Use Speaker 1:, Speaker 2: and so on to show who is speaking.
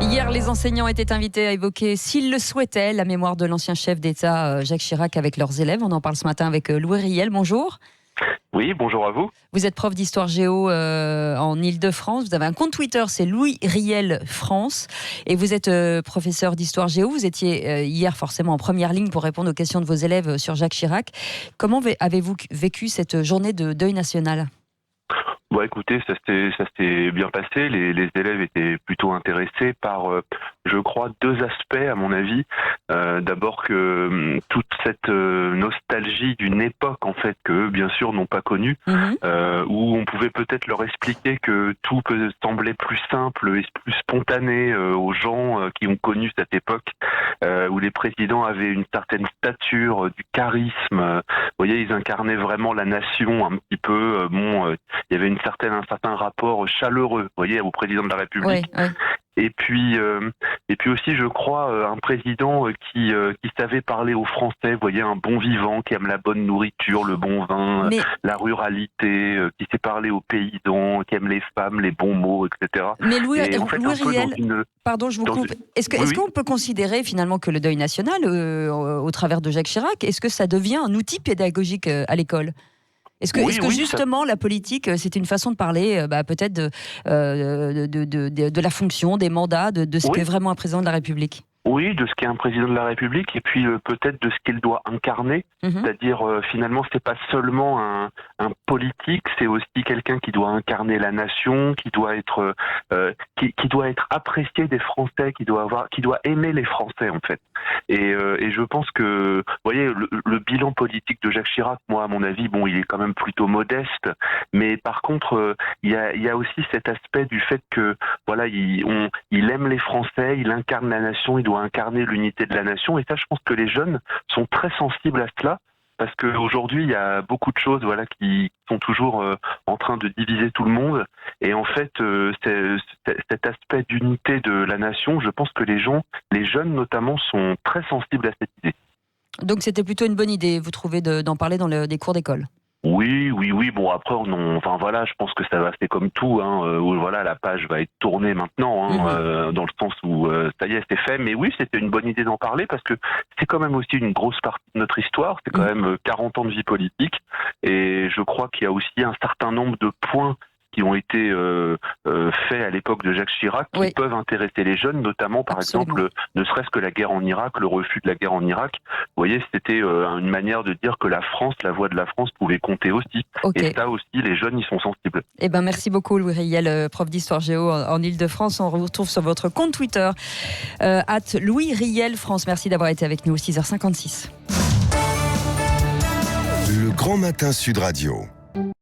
Speaker 1: Hier, les enseignants étaient invités à évoquer, s'ils le souhaitaient, la mémoire de l'ancien chef d'État Jacques Chirac avec leurs élèves. On en parle ce matin avec Louis Riel. Bonjour.
Speaker 2: Oui, bonjour à vous.
Speaker 1: Vous êtes prof d'histoire géo en Ile-de-France. Vous avez un compte Twitter, c'est Louis Riel France. Et vous êtes professeur d'histoire géo. Vous étiez hier forcément en première ligne pour répondre aux questions de vos élèves sur Jacques Chirac. Comment avez-vous vécu cette journée de deuil national ?
Speaker 2: Bon, écoutez, ça s'est bien passé. Les élèves étaient plutôt intéressés par, je crois, deux aspects à mon avis. D'abord que toute cette nostalgie d'une époque en fait que eux, bien sûr, n'ont pas connue, où on pouvait peut-être leur expliquer que tout peut sembler plus simple et plus spontané aux gens qui ont connu cette époque, où les présidents avaient une certaine stature, du charisme. Vous voyez, ils incarnaient vraiment la nation un petit peu. Il y avait un certain rapport chaleureux, vous voyez, au président de la République.
Speaker 1: Oui.
Speaker 2: Et puis aussi, je crois, un président qui savait parler aux Français, vous voyez, un bon vivant, qui aime la bonne nourriture, le bon vin, la ruralité, qui sait parler aux paysans, qui aime les femmes, les bons mots, etc.
Speaker 1: Mais Louis Riel, pardon, je vous coupe. Est-ce qu'on peut considérer finalement que le deuil national, au travers de Jacques Chirac, est-ce que ça devient un outil pédagogique à l'école ? Est-ce que justement la politique, c'est une façon de parler peut-être de la fonction, des mandats, de ce qu'est vraiment un président de la République ?
Speaker 2: Oui, de ce qu'est un président de la République et puis peut-être de ce qu'il doit incarner. C'est-à-dire finalement, c'est pas seulement un politique, c'est aussi quelqu'un qui doit incarner la nation, qui doit être apprécié des Français, qui doit aimer les Français en fait. Et je pense que, vous voyez, le bilan politique de Jacques Chirac, moi à mon avis, bon, il est quand même plutôt modeste, mais par contre, il y a aussi cet aspect du fait que voilà, il aime les Français, il incarne la nation, il doit incarner l'unité de la nation, et ça, je pense que les jeunes sont très sensibles à cela, parce qu'aujourd'hui, il y a beaucoup de choses qui sont toujours en train de diviser tout le monde, et en fait, cet aspect d'unité de la nation, je pense que les jeunes notamment, sont très sensibles à cette idée.
Speaker 1: Donc c'était plutôt une bonne idée, vous trouvez, d'en parler dans des cours d'école ?
Speaker 2: Oui. Bon, après, je pense que ça va, c'est comme tout, où voilà, la page va être tournée maintenant, dans le sens où ça y est, c'est fait. Mais oui, c'était une bonne idée d'en parler parce que c'est quand même aussi une grosse partie de notre histoire. C'est quand même 40 ans de vie politique, et je crois qu'il y a aussi un certain nombre de points qui ont été faits à l'époque de Jacques Chirac, qui peuvent intéresser les jeunes, notamment par exemple, ne serait-ce que la guerre en Irak, le refus de la guerre en Irak. Vous voyez, c'était une manière de dire que la voix de la France pouvait compter aussi. Et ça aussi, les jeunes y sont sensibles.
Speaker 1: Eh ben, merci beaucoup Louis Riel, prof d'histoire géo en Ile-de-France. On retrouve sur votre compte Twitter, @Louis Riel France. Merci d'avoir été avec nous, 6h56.
Speaker 3: Le Grand Matin Sud Radio.